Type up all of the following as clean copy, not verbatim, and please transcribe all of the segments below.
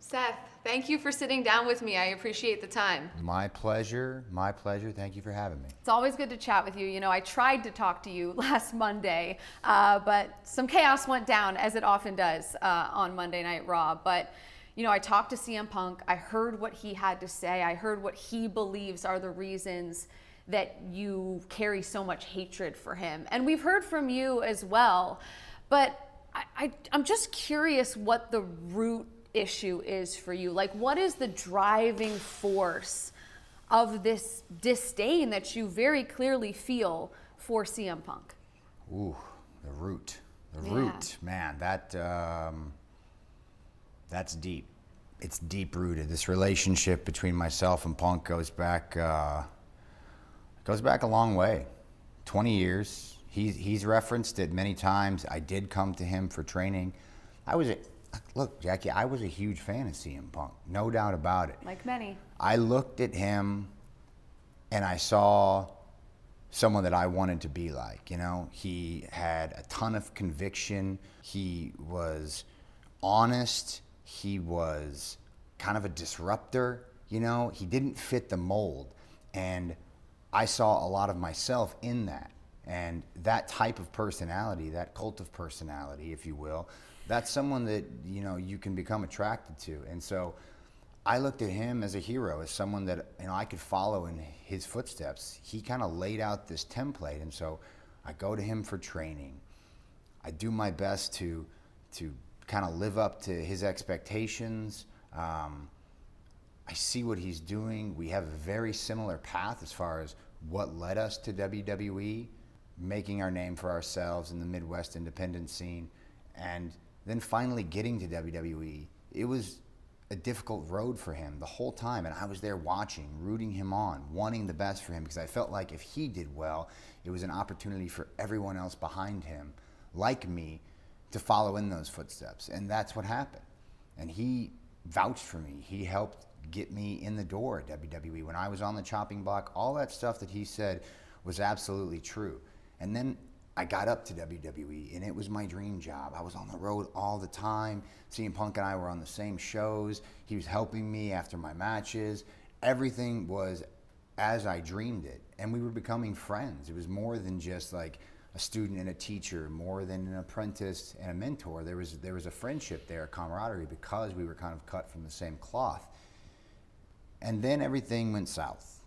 Seth, thank you for sitting down with me. I appreciate the time. My pleasure. My pleasure. Thank you for having me. It's always good to chat with you. You know, I tried to talk to you last Monday, but some chaos went down, as it often does on Monday Night Raw. But, you know, I talked to CM Punk. I heard what he had to say. I heard what he believes are the reasons that you carry so much hatred for him. And we've heard from you as well. But I'm just curious what the root issue is for you. Like, what is the driving force of this disdain that you very clearly feel for CM Punk? Ooh, the root. The root, man, that's deep. It's deep rooted. This relationship between myself and Punk goes back a long way. 20 years. He's referenced it many times. I did come to him for training. Look, Jackie, I was a huge fan of CM Punk, no doubt about it. Like many. I looked at him and I saw someone that I wanted to be like, you know? He had a ton of conviction. He was honest. He was kind of a disruptor, you know? He didn't fit the mold. And I saw a lot of myself in that. And that type of personality, that cult of personality, if you will, that's someone that, you know, you can become attracted to. And so I looked at him as a hero, as someone that, you know, I could follow in his footsteps. He kind of laid out this template. And so I go to him for training. I do my best to kind of live up to his expectations. I see what he's doing. We have a very similar path as far as what led us to WWE, making our name for ourselves in the Midwest independent scene, and then finally getting to WWE. It was a difficult road for him the whole time, and I was there watching, rooting him on, wanting the best for him, because I felt like if he did well, it was an opportunity for everyone else behind him, like me, to follow in those footsteps. And that's what happened. And he vouched for me. He helped get me in the door at WWE. When I was on the chopping block, all that stuff that he said was absolutely true. And then I got up to WWE, and it was my dream job. I was on the road all the time. CM Punk and I were on the same shows. He was helping me after my matches. Everything was as I dreamed it, and we were becoming friends. It was more than just like a student and a teacher, more than an apprentice and a mentor. There was a friendship there, a camaraderie, because we were kind of cut from the same cloth. And then everything went south.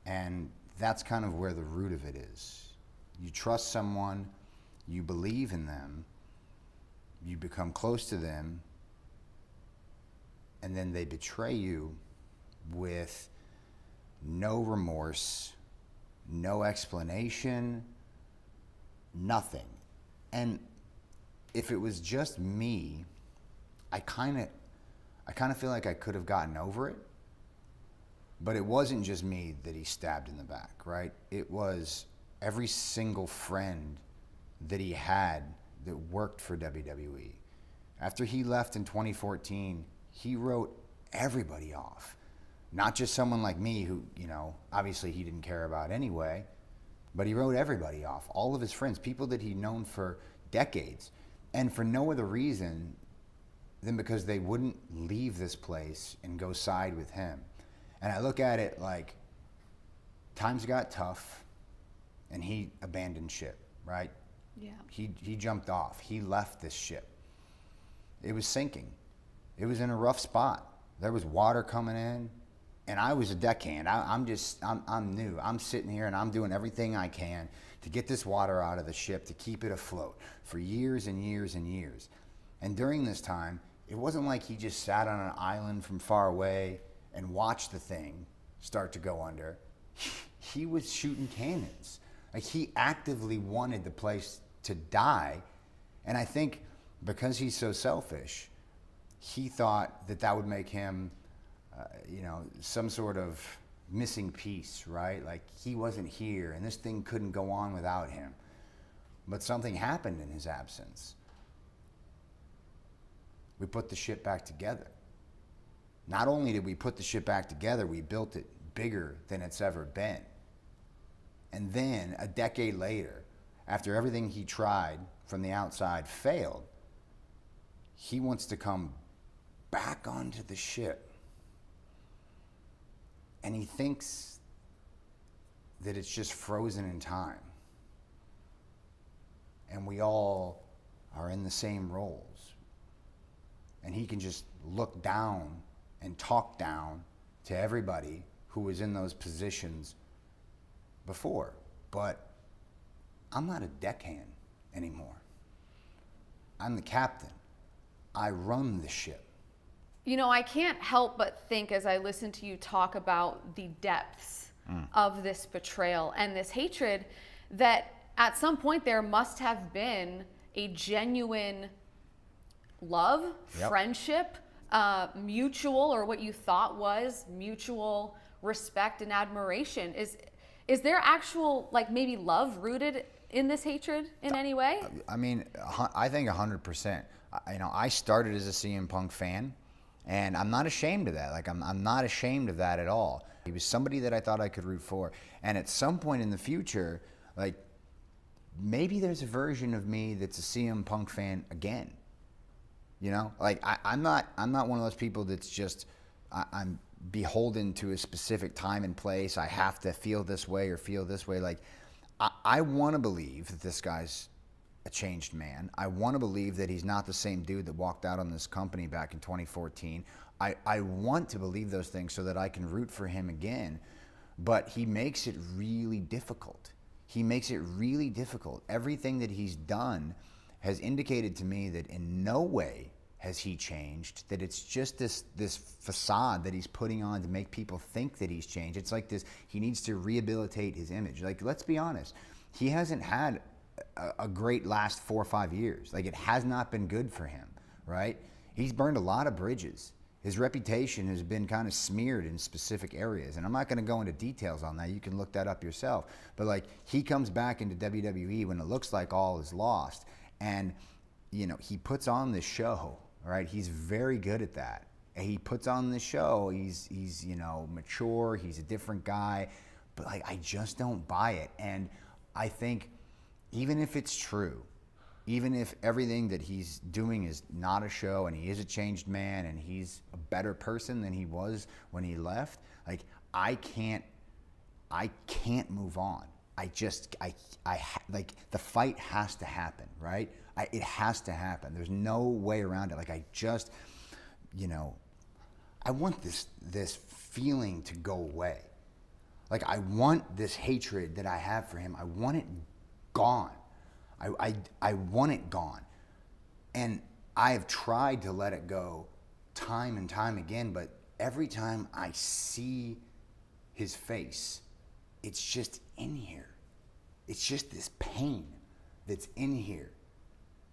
And that's kind of where the root of it is. You trust someone, you believe in them, you become close to them, and then they betray you with no remorse, no explanation, nothing. And if it was just me, I kind of feel like I could have gotten over it. But it wasn't just me that he stabbed in the back, right? It was every single friend that he had that worked for WWE. After he left in 2014, he wrote everybody off. Not just someone like me who, you know, obviously he didn't care about anyway, but he wrote everybody off. All of his friends, people that he'd known for decades, and for no other reason than because they wouldn't leave this place and go side with him. And I look at it like times got tough, and he abandoned ship, right? Yeah. He jumped off. He left this ship. It was sinking. It was in a rough spot. There was water coming in, and I was a deckhand. I'm new. I'm sitting here and I'm doing everything I can to get this water out of the ship, to keep it afloat for years and years and years. And during this time, it wasn't like he just sat on an island from far away and watched the thing start to go under. He was shooting cannons. Like, he actively wanted the place to die. And I think because he's so selfish, he thought that that would make him, you know, some sort of missing piece, right? Like, he wasn't here and this thing couldn't go on without him. But something happened in his absence. We put the ship back together. Not only did we put the ship back together, we built it bigger than it's ever been. And then a decade later, after everything he tried from the outside failed, he wants to come back onto the ship and he thinks that it's just frozen in time. And we all are in the same roles. And he can just look down and talk down to everybody who was in those positions before. But I'm not a deckhand anymore. I'm the captain. I run the ship. You know, I can't help but think as I listen to you talk about the depths of this betrayal and this hatred, that at some point there must have been a genuine love, friendship, mutual, or what you thought was mutual respect and admiration. Is there actual, like, maybe love rooted in this hatred in any way? I mean, I think 100%. You know, I started as a CM Punk fan, and I'm not ashamed of that. Like, I'm not ashamed of that at all. He was somebody that I thought I could root for. And at some point in the future, like, maybe there's a version of me that's a CM Punk fan again. You know, like, I'm not one of those people that's just, I'm beholden to a specific time and place. I have to feel this way or feel this way. Like, I want to believe that this guy's a changed man. I want to believe that he's not the same dude that walked out on this company back in 2014. I want to believe those things so that I can root for him again. But he makes it really difficult. He makes it really difficult. Everything that he's done has indicated to me that in no way has he changed, that it's just this facade that he's putting on to make people think that he's changed. It's like this, he needs to rehabilitate his image. Like, let's be honest, he hasn't had a great last 4 or 5 years. Like, it has not been good for him, right? He's burned a lot of bridges. His reputation has been kind of smeared in specific areas. And I'm not going to go into details on that. You can look that up yourself. But, like, he comes back into WWE when it looks like all is lost. And, you know, he puts on this show, right? He's very good at that. And he puts on this show. He's you know, mature. He's a different guy. But, like, I just don't buy it. And I think even if it's true, even if everything that he's doing is not a show and he is a changed man and he's a better person than he was when he left, like, I can't move on. Like, the fight has to happen, right? It has to happen. There's no way around it. Like, I just, you know, I want this feeling to go away. Like, I want this hatred that I have for him. I want it gone. I want it gone. And I have tried to let it go time and time again, but every time I see his face, it's just in here. It's just this pain that's in here.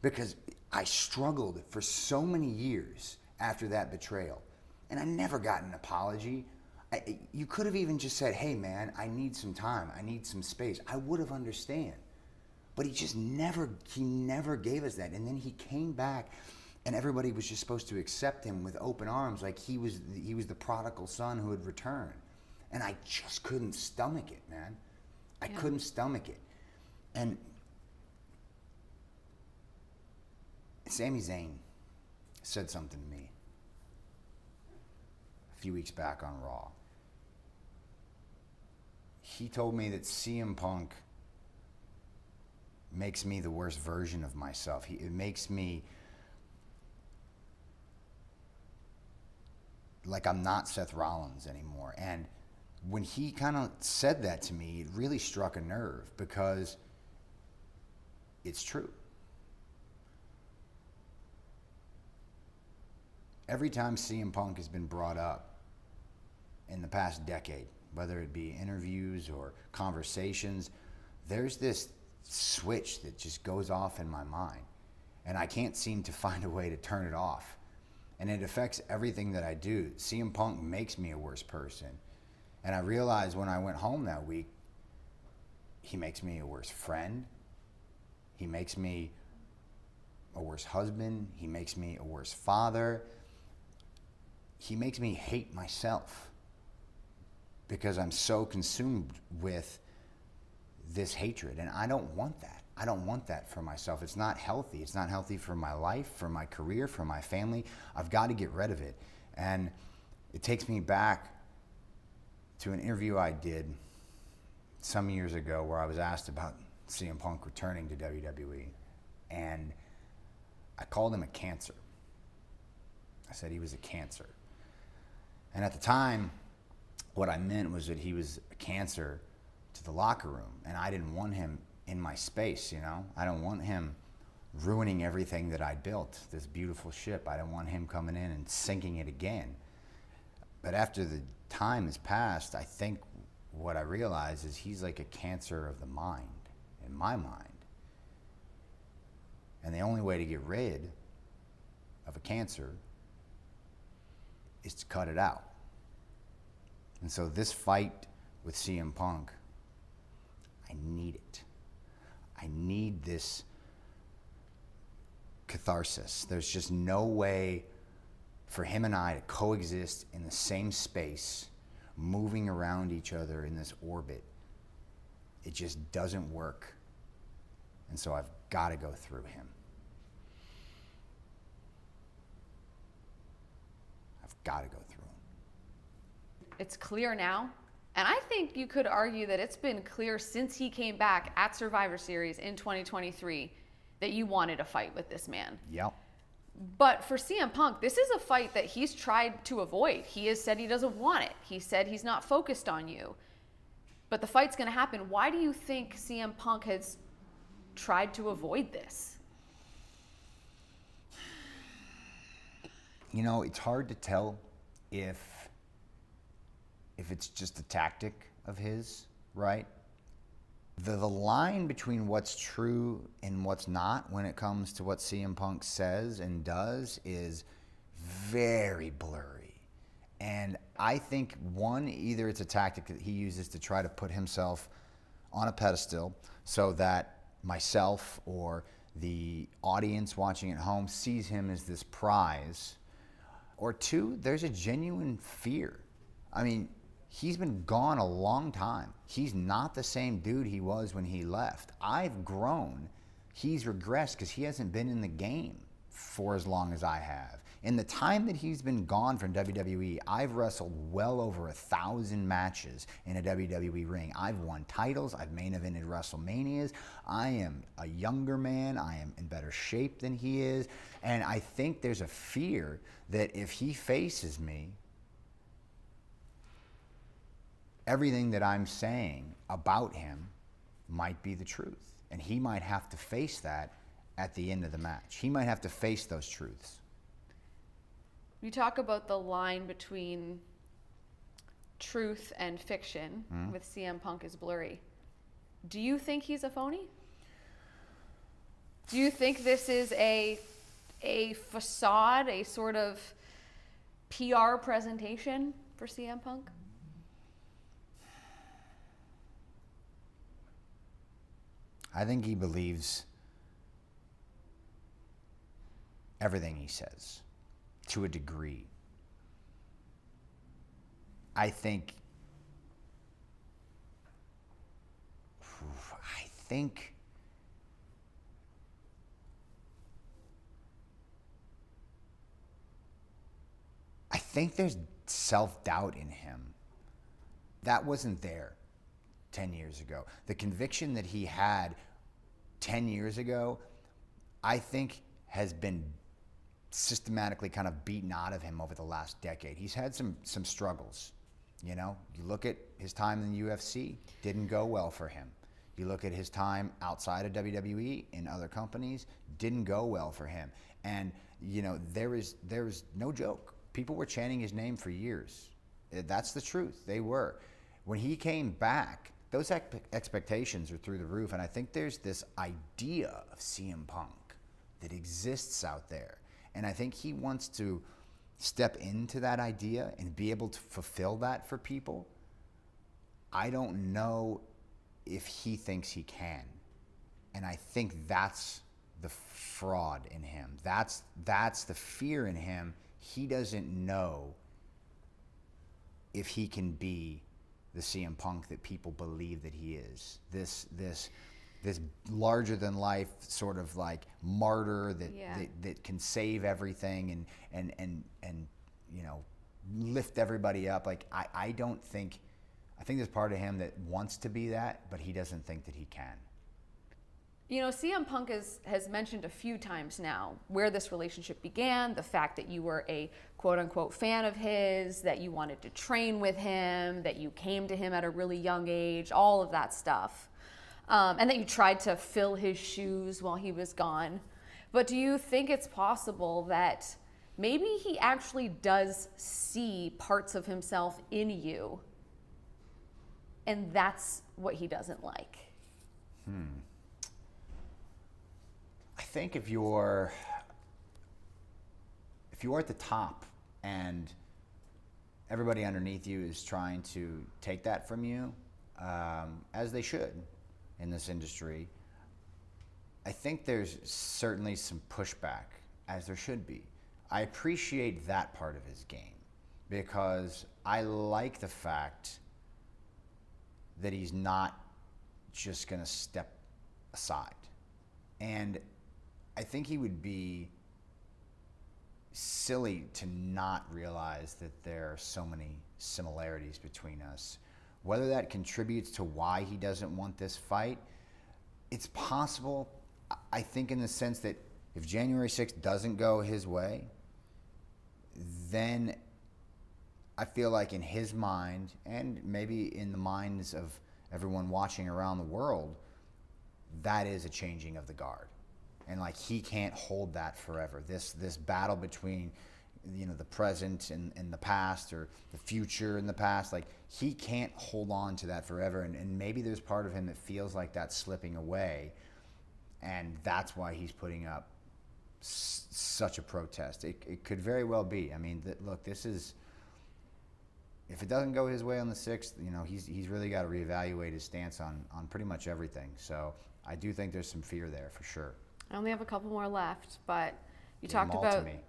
Because I struggled for so many years after that betrayal. And I never got an apology. You could have even just said, hey man, I need some time. I need some space. I would have understood. But he just never gave us that. And then he came back and everybody was just supposed to accept him with open arms, like he was the prodigal son who had returned. And I just couldn't stomach it, man. I couldn't stomach it. And Sami Zayn said something to me a few weeks back on Raw. He told me that CM Punk makes me the worst version of myself. It makes me like I'm not Seth Rollins anymore. And when he kind of said that to me, it really struck a nerve because it's true. Every time CM Punk has been brought up in the past decade, whether it be interviews or conversations, there's this switch that just goes off in my mind. And I can't seem to find a way to turn it off. And it affects everything that I do. CM Punk makes me a worse person. And I realized when I went home that week, he makes me a worse friend. He makes me a worse husband. He makes me a worse father. He makes me hate myself because I'm so consumed with this hatred. And I don't want that. I don't want that for myself. It's not healthy. It's not healthy for my life, for my career, for my family. I've got to get rid of it. And it takes me back to an interview I did some years ago where I was asked about CM Punk returning to WWE. And I called him a cancer. I said he was a cancer. And at the time, what I meant was that he was a cancer to the locker room. And I didn't want him in my space, you know? I don't want him ruining everything that I built, this beautiful ship. I don't want him coming in and sinking it again. But after the time has passed, I think what I realize is he's like a cancer of the mind, in my mind. And the only way to get rid of a cancer is to cut it out. And so this fight with CM Punk, I need it. I need this catharsis. There's just no way for him and I to coexist in the same space, moving around each other in this orbit. It just doesn't work. And so I've got to go through him. I've got to go through him. It's clear now. And I think you could argue that it's been clear since he came back at Survivor Series in 2023 that you wanted a fight with this man. Yep. But for CM Punk, this is a fight that he's tried to avoid. He has said he doesn't want it. He said he's not focused on you. But the fight's going to happen. Why do you think CM Punk has tried to avoid this? You know, it's hard to tell if it's just a tactic of his, right? The line between what's true and what's not when it comes to what CM Punk says and does is very blurry. And I think, one, either it's a tactic that he uses to try to put himself on a pedestal so that myself or the audience watching at home sees him as this prize, or two, there's a genuine fear. I mean, he's been gone a long time. He's not the same dude he was when he left. I've grown. He's regressed because he hasn't been in the game for as long as I have. In the time that he's been gone from WWE, I've wrestled well over 1,000 matches in a WWE ring. I've won titles. I've main evented WrestleManias. I am a younger man. I am in better shape than he is. And I think there's a fear that if he faces me, everything that I'm saying about him might be the truth. And he might have to face that at the end of the match. He might have to face those truths. You talk about the line between truth and fiction with CM Punk is blurry. Do you think he's a phony? Do you think this is a facade, a sort of PR presentation for CM Punk? I think he believes everything he says to a degree. I think there's self-doubt in him. That wasn't there 10 years ago. The conviction that he had 10 years ago, I think has been systematically kind of beaten out of him over the last decade. He's had some struggles. You know, you look at his time in the UFC, didn't go well for him. You look at his time outside of WWE in other companies, didn't go well for him. And, you know, there was no joke. People were chanting his name for years. That's the truth. They were. When he came back, those expectations are through the roof. And I think there's this idea of CM Punk that exists out there. And I think he wants to step into that idea and be able to fulfill that for people. I don't know if he thinks he can. And I think that's the fraud in him. That's the fear in him. He doesn't know if he can be the CM Punk that people believe that he is. This this larger than life sort of like martyr that Yeah. that can save everything and you know, lift everybody up. Like I don't think, I think there's part of him that wants to be that, but he doesn't think that he can. You know, CM Punk has mentioned a few times now where this relationship began, the fact that you were a quote unquote fan of his, that you wanted to train with him, that you came to him at a really young age, all of that stuff. And that you tried to fill his shoes while he was gone. But do you think it's possible that maybe he actually does see parts of himself in you, and that's what he doesn't like? I think if you're at the top and everybody underneath you is trying to take that from you, as they should in this industry, I think there's certainly some pushback, as there should be. I appreciate that part of his game because I like the fact that he's not just going to step aside. And I think he would be silly to not realize that there are so many similarities between us. Whether that contributes to why he doesn't want this fight, it's possible. I think in the sense that if January 6th doesn't go his way, then I feel like in his mind, and maybe in the minds of everyone watching around the world, that is a changing of the guard. And like he can't hold that forever. This battle between, you know, the present and the past, or the future and the past, like he can't hold on to that forever. And maybe there's part of him that feels like that's slipping away, and that's why he's putting up such a protest. It could very well be. I mean, look, this is, if it doesn't go his way on the 6th, you know, he's really got to reevaluate his stance on pretty much everything. So I do think there's some fear there for sure. I only have a couple more left, but you Give 'em talked all to about me.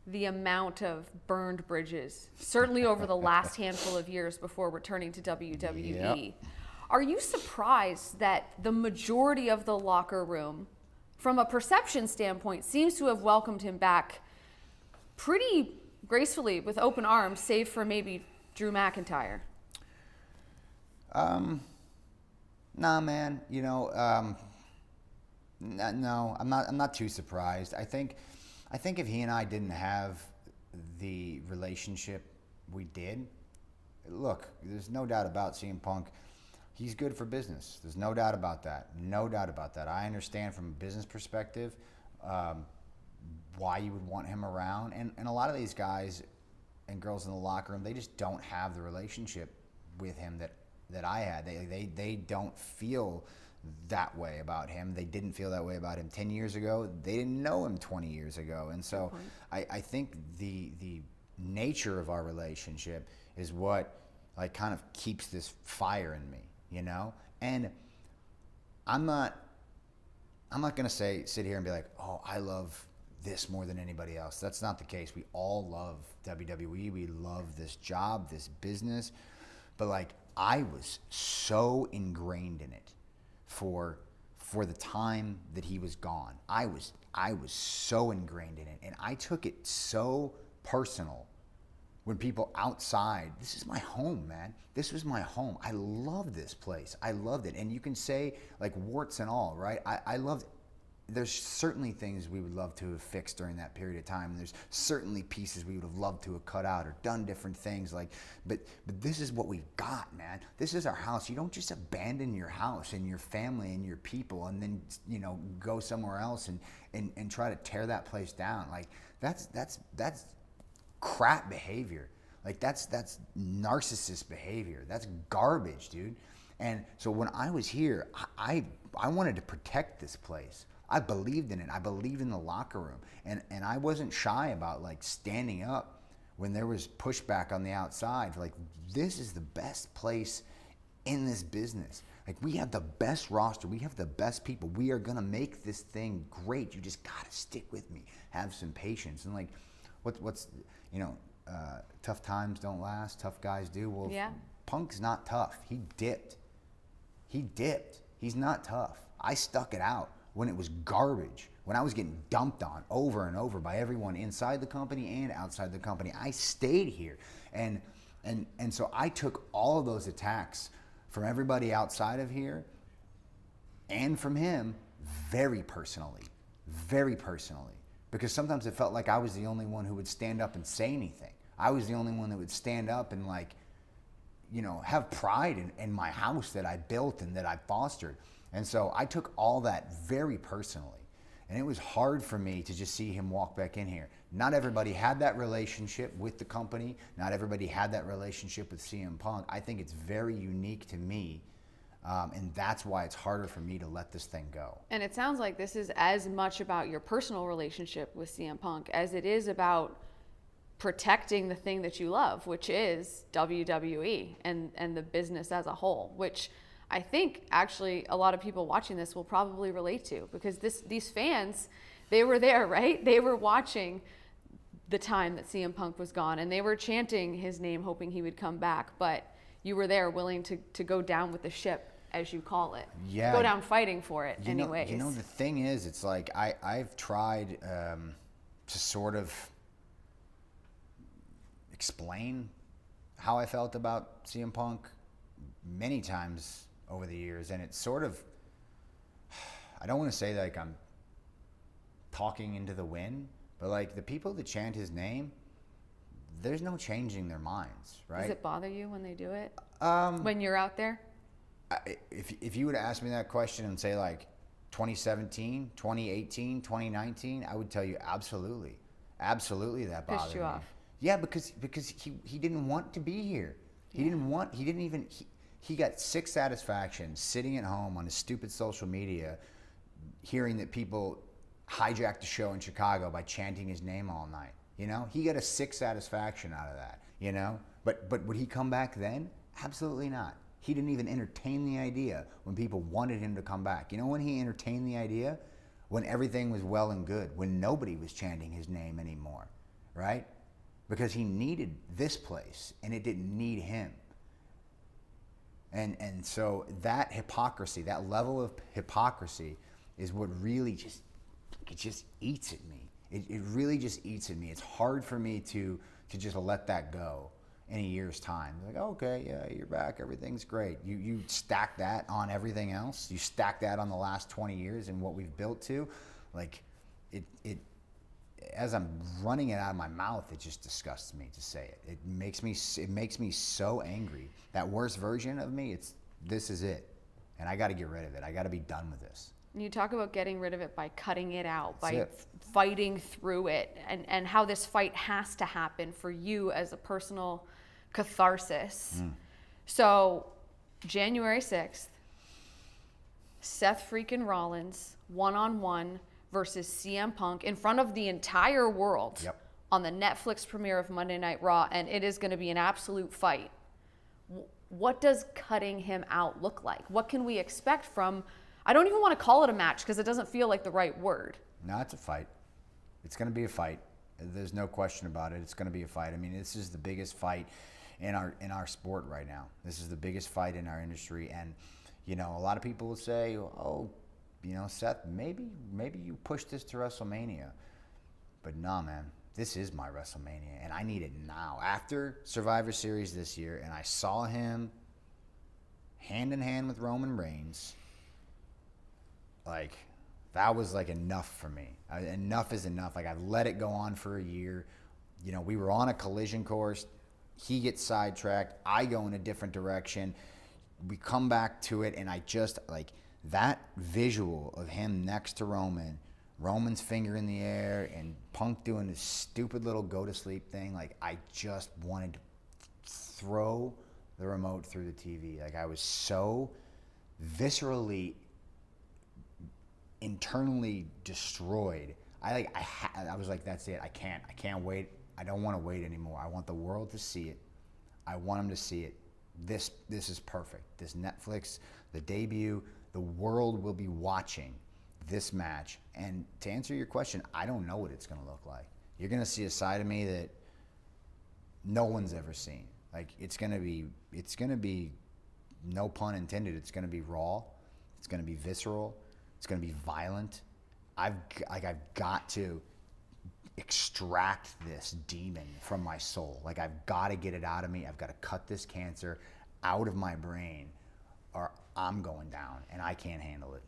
the amount of burned bridges, certainly over the last handful of years before returning to WWE. Yep. Are you surprised that the majority of the locker room, from a perception standpoint, seems to have welcomed him back pretty gracefully with open arms, save for maybe Drew McIntyre? Nah, man. You know, no, I'm not too surprised. I think if he and I didn't have the relationship we did, look, there's no doubt about CM Punk. He's good for business. There's no doubt about that. No doubt about that. I understand from a business perspective why you would want him around. And a lot of these guys and girls in the locker room, they just don't have the relationship with him that I had. They don't feel that way about him. They didn't feel that way about him 10 years ago. They didn't know him 20 years ago. And so I think the nature of our relationship is what like kind of keeps this fire in me, you know? And I'm not gonna sit here and be like, oh, I love this more than anybody else. That's not the case. We all love WWE. We love this job, this business. But like, I was so ingrained in it for the time that he was gone. I was so ingrained in it, and I took it so personal when people outside, this is my home, man. This was my home. I love this place. I loved it. And you can say like warts and all, right? I loved, there's certainly things we would love to have fixed during that period of time. And there's certainly pieces we would have loved to have cut out or done different things like, but this is what we've got, man. This is our house. You don't just abandon your house and your family and your people and then, you know, go somewhere else and try to tear that place down. Like that's crap behavior. Like that's narcissist behavior. That's garbage, dude. And so when I was here, I wanted to protect this place. I believed in it. I believed in the locker room. And I wasn't shy about like standing up when there was pushback on the outside. Like, this is the best place in this business. Like, we have the best roster. We have the best people. We are going to make this thing great. You just got to stick with me. Have some patience. And like, what's you know, tough times don't last. Tough guys do. Well, yeah. Punk's not tough. He dipped. He's not tough. I stuck it out when it was garbage, when I was getting dumped on over and over by everyone inside the company and outside the company. I stayed here. And so I took all of those attacks from everybody outside of here and from him very personally, because sometimes it felt like I was the only one who would stand up and say anything. I was the only one that would stand up and have pride in my house that I built and that I fostered. And so I took all that very personally. And it was hard for me to just see him walk back in here. Not everybody had that relationship with the company. Not everybody had that relationship with CM Punk. I think it's very unique to me. And that's why it's harder for me to let this thing go. And it sounds like this is as much about your personal relationship with CM Punk as it is about protecting the thing that you love, which is WWE and the business as a whole, which I think actually a lot of people watching this will probably relate to, because these fans, they were there, right? They were watching the time that CM Punk was gone, and they were chanting his name, hoping he would come back. But you were there willing to go down with the ship, as you call it. Yeah. Go down fighting for it anyways. The thing is, it's like I've tried to sort of explain how I felt about CM Punk many times over the years, and it's sort of, I don't want to say like I'm talking into the wind, but like the people that chant his name, there's no changing their minds, right? Does it bother you when they do it? When you're out there? If you would ask me that question and say like 2017, 2018, 2019, I would tell you absolutely that bothered Pissed you me. off. Yeah, because he didn't want to be here. He got sick satisfaction sitting at home on his stupid social media, hearing that people hijacked the show in Chicago by chanting his name all night. He got a sick satisfaction out of that. But would he come back then? Absolutely not. He didn't even entertain the idea when people wanted him to come back. When he entertained the idea? When everything was well and good, when nobody was chanting his name anymore, right? Because he needed this place and it didn't need him. And so that hypocrisy, that level of hypocrisy is what really just eats at me. It really just eats at me. It's hard for me to just let that go in a year's time. Like, okay, yeah, you're back, everything's great. You stack that on everything else. You stack that on the last 20 years and what we've built to, like it as I'm running it out of my mouth, it just disgusts me to say it. It makes me so angry. That worst version of me, this is it. And I got to get rid of it. I got to be done with this. You talk about getting rid of it by cutting it out, That's by it. fighting through it, and how this fight has to happen for you as a personal catharsis. So, January 6th, Seth Freakin Rollins, one-on-one versus CM Punk in front of the entire world. Yep. On the Netflix premiere of Monday Night Raw, and it is going to be an absolute fight. What does cutting him out look like? What can we expect from... I don't even want to call it a match because it doesn't feel like the right word. No, it's a fight. It's going to be a fight. There's no question about it. It's going to be a fight. I mean, this is the biggest fight in our sport right now. This is the biggest fight in our industry. And, a lot of people will say, oh, Seth, maybe you push this to WrestleMania. But nah, man, this is my WrestleMania, and I need it now. After Survivor Series this year, and I saw him hand in hand with Roman Reigns, like, that was like enough for me. Enough is enough. Like, I've let it go on for a year. We were on a collision course. He gets sidetracked. I go in a different direction. We come back to it, and I just, like, that visual of him next to Roman's finger in the air, and Punk doing this stupid little go-to-sleep thing, like, I just wanted to throw the remote through the TV. Like, I was so viscerally internally destroyed. I was like, that's it. I can't wait. I don't want to wait anymore. I want the world to see it. I want them to see it. This is perfect. This Netflix, the debut, the world will be watching this match. And to answer your question, I don't know what it's going to look like. You're going to see a side of me that no one's ever seen. Like, it's going to be, no pun intended, it's going to be raw. It's going to be visceral. It's going to be violent. I've got to extract this demon from my soul. Like, I've got to get it out of me. I've got to cut this cancer out of my brain, or I'm going down, and I can't handle it.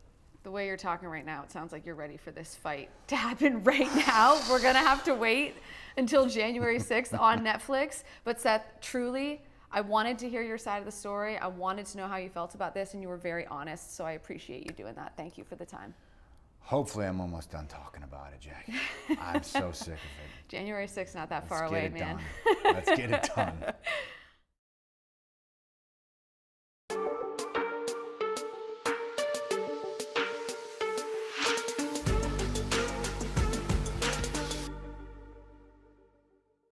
The way you're talking right now, it sounds like you're ready for this fight to happen right now. We're going to have to wait until January 6th on Netflix. But Seth, truly, I wanted to hear your side of the story. I wanted to know how you felt about this, and you were very honest. So I appreciate you doing that. Thank you for the time. Hopefully, I'm almost done talking about it, Jackie. I'm so sick of it. January 6th, not that far away, man. Let's get it done.